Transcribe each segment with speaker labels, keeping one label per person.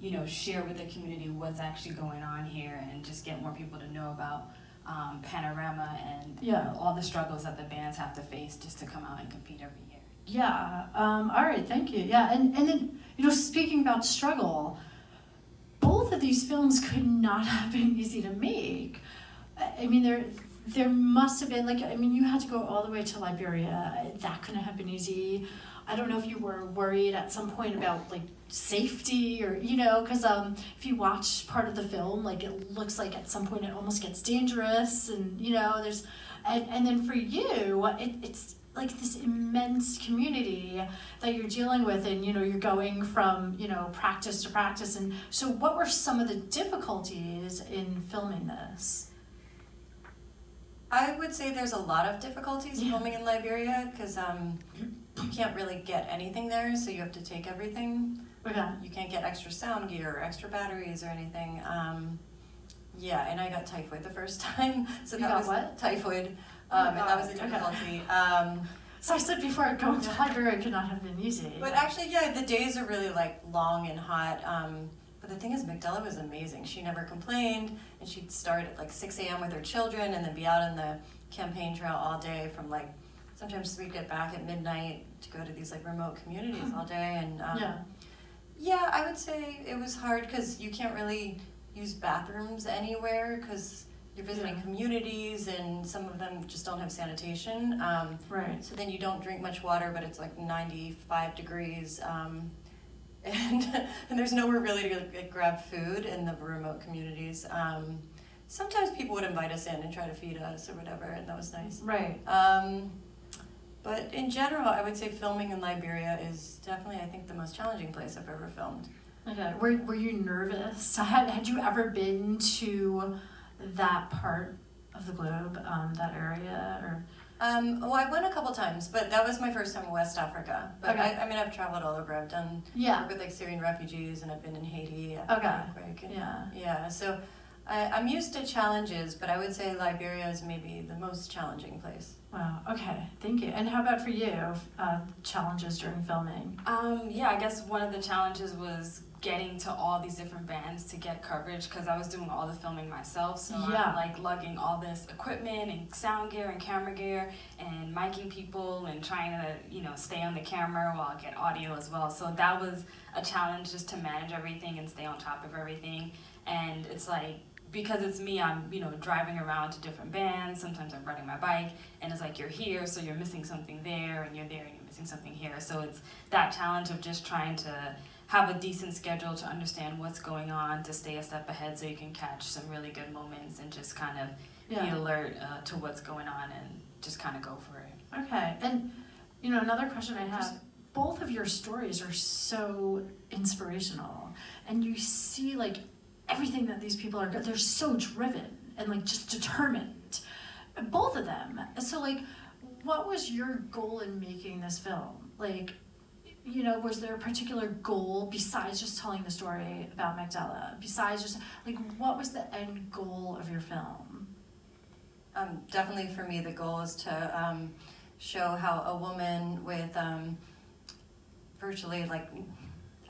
Speaker 1: you know, share with the community what's actually going on here and just get more people to know about Panorama and you know, all the struggles that the bands have to face just to come out and compete every year.
Speaker 2: Yeah, all right, thank you. Yeah, and then, you know, speaking about struggle, both of these films could not have been easy to make. I mean, there must have been, like, I mean, you had to go all the way to Liberia. That couldn't have been easy. I don't know if you were worried at some point about, like, safety or, you know, because if you watch part of the film, like, it looks like at some point it almost gets dangerous, and, you know, there's, and then for you, it's like this immense community that you're dealing with, and, you know, you're going from, you know, practice to practice. And so what were some of the difficulties in filming this?
Speaker 3: I would say there's a lot of difficulties filming in Liberia, because you can't really get anything there, so you have to take everything.
Speaker 2: Okay.
Speaker 3: You can't get extra sound gear or extra batteries or anything. Yeah, and I got typhoid the first time. So that was
Speaker 2: what?
Speaker 3: Typhoid, and that was a difficulty.
Speaker 2: Okay. So I said before, going to Liberia could not have been easy.
Speaker 3: But actually, yeah, the days are really like long and hot. But the thing is, Macdella was amazing. She never complained, and she'd start at like 6 a.m. with her children, and then be out on the campaign trail all day. From like, sometimes we'd get back at midnight to go to these like remote communities all day. And yeah, I would say it was hard because you can't really use bathrooms anywhere because you're visiting communities, and some of them just don't have sanitation.
Speaker 2: Right.
Speaker 3: So then you don't drink much water, but it's like 95 degrees. And there's nowhere really to like, grab food in the remote communities. Sometimes people would invite us in and try to feed us or whatever, and that was nice.
Speaker 2: Right.
Speaker 3: But in general, I would say filming in Liberia is definitely, I think, the most challenging place I've ever filmed.
Speaker 2: Okay. Were you nervous? Had you ever been to that part of the globe, that area, or?
Speaker 3: Well, I went a couple times, but that was my first time in West Africa. But
Speaker 2: Okay.
Speaker 3: I mean, I've traveled all over. I've done work with like Syrian refugees, and I've been in Haiti. Yeah. So I'm used to challenges, but I would say Liberia is maybe the most challenging place.
Speaker 2: Wow. Okay. Thank you. And how about for you? Challenges during filming?
Speaker 1: Yeah, I guess one of the challenges was getting to all these different bands to get coverage, because I was doing all the filming myself, so I'm like lugging all this equipment and sound gear and camera gear and miking people and trying to, you know, stay on the camera while I get audio as well. So that was a challenge, just to manage everything and stay on top of everything. And it's like, because it's me, I'm, you know, driving around to different bands. Sometimes I'm riding my bike, and it's like you're here, so you're missing something there, and you're there, and you're missing something here. So it's that challenge of just trying to have a decent schedule to understand what's going on, to stay a step ahead so you can catch some really good moments and just kind of be alert to what's going on and just kind of go for it.
Speaker 2: Okay. And, you know, another question I have, both of your stories are so inspirational, and you see, like, everything that these people are, they're so driven and, like, just determined, both of them. So, like, what was your goal in making this film? Like, you know, was there a particular goal besides just telling the story about Macdella? Besides just, like, what was the end goal of your film?
Speaker 3: Definitely for me, the goal is to show how a woman with virtually, like,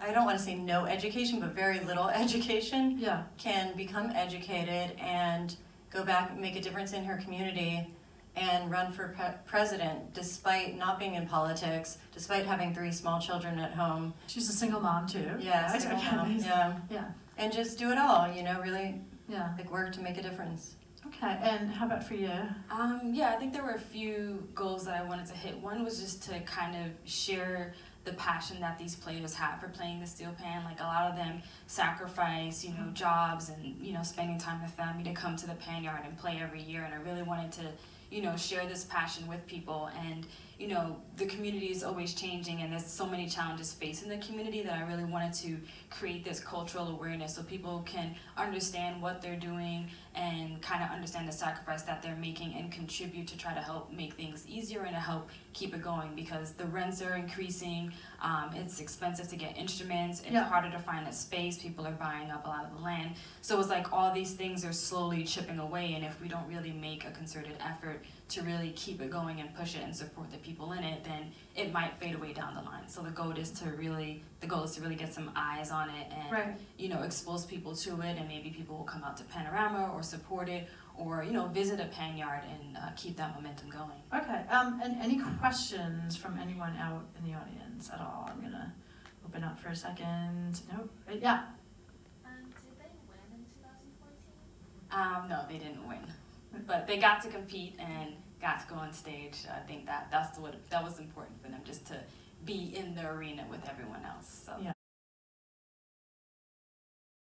Speaker 3: I don't want to say no education, but very little education can become educated and go back and make a difference in her community and run for president despite not being in politics, despite having 3 small children at home.
Speaker 2: She's a single mom too.
Speaker 3: Yeah, single mom. Yeah. And just do it all, you know, really like work to make a difference.
Speaker 2: Okay, and how about for you?
Speaker 1: Yeah, I think there were a few goals that I wanted to hit. One was just to kind of share the passion that these players have for playing the steel pan. Like, a lot of them sacrifice, you know, jobs and, you know, spending time with family to come to the pan yard and play every year. And I really wanted to, you know, share this passion with people. And, you know, the community is always changing, and there's so many challenges facing the community that I really wanted to create this cultural awareness so people can understand what they're doing and kind of understand the sacrifice that they're making and contribute to try to help make things easier and to help keep it going, because the rents are increasing, it's expensive to get instruments, it's harder to find a space, people are buying up a lot of the land. So it's like all these things are slowly chipping away, and if we don't really make a concerted effort to really keep it going and push it and support the people in it, then it might fade away down the line. So the goal is to really get some eyes on it and
Speaker 2: Right.
Speaker 1: you know, expose people to it, and maybe people will come out to Panorama or support it, or you know, visit a pan yard and keep that momentum going.
Speaker 2: Okay. And any questions from anyone out in the audience at all? I'm gonna open up for a second. No. Yeah.
Speaker 4: Did they win in 2014?
Speaker 1: No, they didn't win, but they got to compete and got to go on stage. I think that was important for them, just to be in the arena with everyone else. So.
Speaker 2: Yeah.